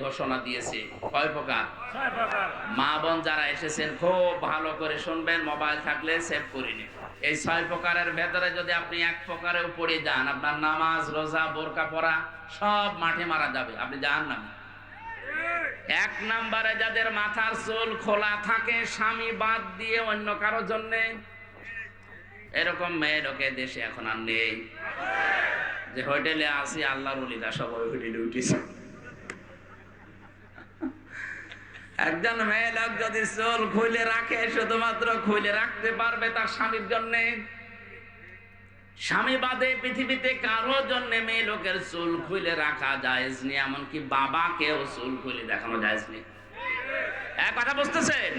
ঘোষণা দিয়েছে। কয় প্রকার? মা বোন যারা এসেছেন খুব ভালো করে শুনবেন, মোবাইল থাকলে সেভ করে নিন। এই 6 প্রকারের ভেতরে যদি আপনি এক প্রকারেও পড়ে যান, আপনার নামাজ, রোজা, বোরকা পরা সব মাঠে মারা যাবে, আপনি জাহান্নামী। 1 নম্বরে যাদের মাথার চুল খোলা থাকে স্বামী বাদ দিয়ে অন্য কারো জন্য, এরকম মেয়ে লোকে দেশে এখন আর নেই। যে হোটেলে আসি আল্লাহর ওলিরা সবাই হোটেলে উঠেছে। একজন মেয়ে লোক যদি চুল খুলে রাখে, শুধুমাত্র খুলে রাখতে পারবে তার স্বামীর জন্য, স্বামী বাদে পৃথিবীতে কারো জন্য মেয়ে লোকের চুল খুলে রাখা জায়েজ নেই। এমনকি বাবাকেও চুল খুলে দেখানো জায়েজ নেই। এক কথা বুঝতেছেন?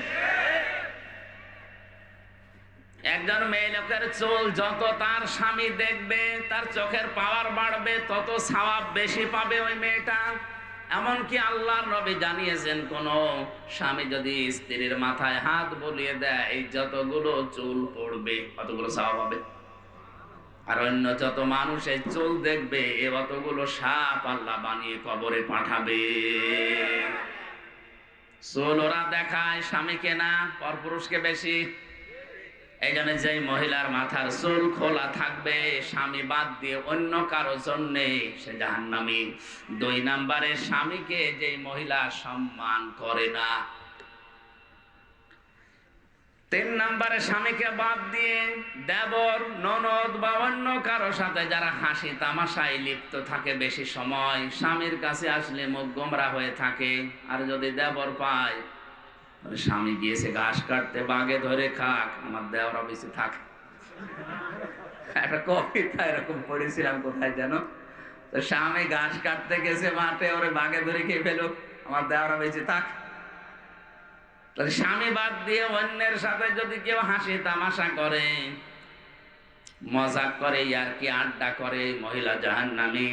একজন মেয়ে লোকের চুল যত তার স্বামী দেখবে, তার চোখের পাওয়ার বাড়বে, তত সওয়াব বেশি পাবে ওই মেয়েটা। এমনকি আল্লাহর নবী জানিয়েছেন, কোন স্বামী যদি স্ত্রীর মাথায় হাত বুলিয়ে দেয়, এই যতগুলো চুল পড়বে কতগুলো সওয়াব হবে। আর অন্য যত মানুষ এই চুল দেখবে, এ অতগুলো সাপ আল্লাহ বানিয়ে কবরে পাঠাবে। চুল ওরা দেখায় স্বামীকে না, পরপুরুষকে বেশি। এই জন্য যেই মহিলার মাথার চুল খোলা থাকবে স্বামী বাদ দিয়ে অন্য কারো জন্যে, সে জাহান্নামী। 2 নম্বরে স্বামীকে যেই মহিলা সম্মান করে না। 3 নম্বরে স্বামীকে বাদ দিয়ে দেবর, ননদ বা অন্য কারো সাথে যারা হাসি তামাশায় লিপ্ত থাকে বেশি সময়, স্বামীর কাছে আসলে মুখ গোমরা হয়ে থাকে। আর যদি দেবর পায়, স্বামী গিয়েছে ঘাস কাটতে, বাগে ধরে খাক, আমার দেওরা বেশি থাক। একটা কবিতা এরকম পড়েছিলাম কোথায় যেন, তো স্বামী ঘাস কাটতে গেছে মাঠে, ওরে বাগে ধরে খেয়ে ফেলুক, আমার দেওরা বেশি থাক। স্বামী বাদ দিয়ে অন্যের সাথে যদি কেউ হাসি তামাশা করে, মজাক করে, ইয়ারকি আড্ডা করে, মহিলা জাহান্নামী।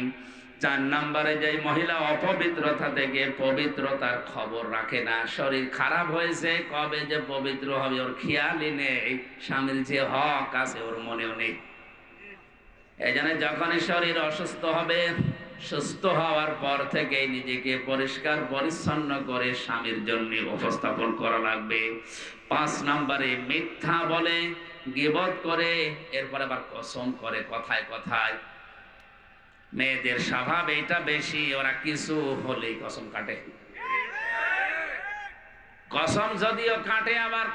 4 নম্বরে যে মহিলা অপবিত্রতা থেকে পবিত্রতার খবর রাখে না, শরীর খারাপ হয়েছে কবে যে পবিত্র হবে ওর খেয়ালই নেই, স্বামীর যে হক আছে ওর মনেও নেই। এই জন্য যখনই শরীর অসুস্থ হবে, সুস্থ হওয়ার পর থেকে নিজেকে পরিষ্কার পরিচ্ছন্ন করে স্বামীর জন্য উপস্থাপন করা লাগবে। 5 নম্বরে মিথ্যা বলে, গীবত করে, এরপর আবার কসম করে কথায় কথায়। মেয়েদের স্বভাব এটা বেশি, ওরা কিছু হলেই কসম কাটে। কসম যদিও কাটে, আবার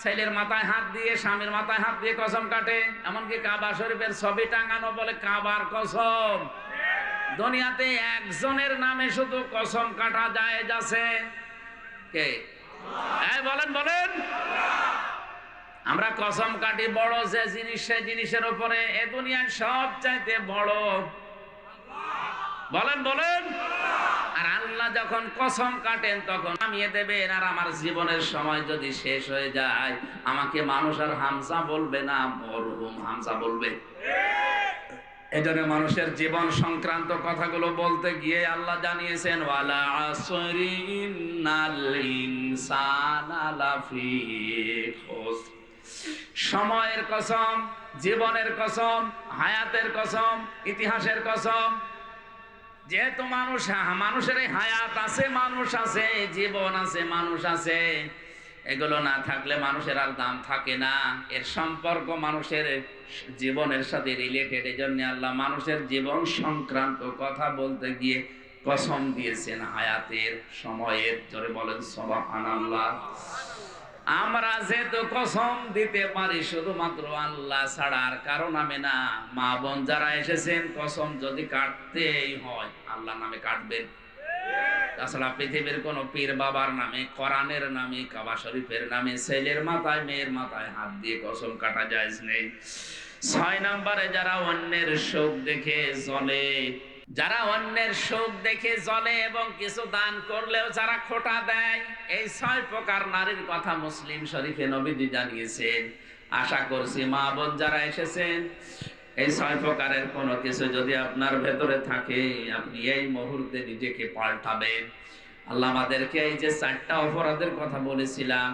ছেলের মাথায় হাত দিয়ে, স্বামীর মাথায় হাত দিয়ে কসম কাটে। এমনকি কাবা শরীফের ছবি টাঙানো বলে কাবার কসম। দুনিয়াতে একজনের নামে শুধু কসম কাটা জায়েজ আছে, কে? বলেন বলেন। আমরা কসম কাটি বড় যে জিনিস, সেই জিনিসের উপরে। এ দুনিয়ার সবচাইতে বড়, বলেন বলেন। আর আল্লাহ যখন কসম কাটেন তখন নামিয়ে দেবেন। আর আমার জীবনের সময় যদি শেষ হয়ে যায়, আমাকে মানুষ আর হামজা বলবে না, মরহুম হামজা বলবে। এজন্য মানুষের জীবন সংক্রান্ত কথাগুলো বলতে গিয়ে আল্লাহ জানিয়েছেন, ওয়ালা আসরি ইন্নাল ইনসানা লাফি খুসর। সময়ের কসম, জীবনের কসম, হায়াতের কসম, ইতিহাসের কসম। যেহেতু মানুষের হায়াত আছে, মানুষ আছে, জীবন আছে, মানুষ আছে, এগুলো না থাকলে মানুষের আর দাম থাকে না। এর সম্পর্ক মানুষের জীবনের সাথে রিলেটেড। এই জন্য আল্লাহ মানুষের জীবন সংক্রান্ত কথা বলতে গিয়ে কসম দিয়েছেন হায়াতের, সময়ের। জোরে বলেন সুবহানাল্লাহ। আমরা যেহেতু কসম দিতে পারি শুধুমাত্র আল্লাহ ছাড়া আর কারো নামে না। মা বোন যারা এসেছেন, কসম যদি কাটতেই হয় আল্লাহ নামে কাটবেন। তাছাড়া পৃথিবীর কোন পীর বাবার নামে, কোরআনের নামে, কাবা শরীফের নামে ছেলের মাথায় মেয়ের মাথায় হাত দিয়ে কসম কাটা জায়েজ নেই। 6 নম্বরে যারা অন্যের সুখ দেখে জ্বলে, যারা অন্যের সুখ দেখে জ্বলে এবং কিছু দান করলেও যারা খোঁটা দেয়, এই 6 প্রকার নারীর কথা মুসলিম শরীফে নবীজি জানিয়েছেন। আশা করছি মা বোন যারা এসেছেন, এই 6 প্রকারের কোনো কিছু যদি আপনার ভেতরে থাকে, আপনি এই মুহূর্তে নিজেকে পাল্টাবেন। আল্লাহ আমাদেরকে এই যে 4টা অপরাধের কথা বলেছিলাম,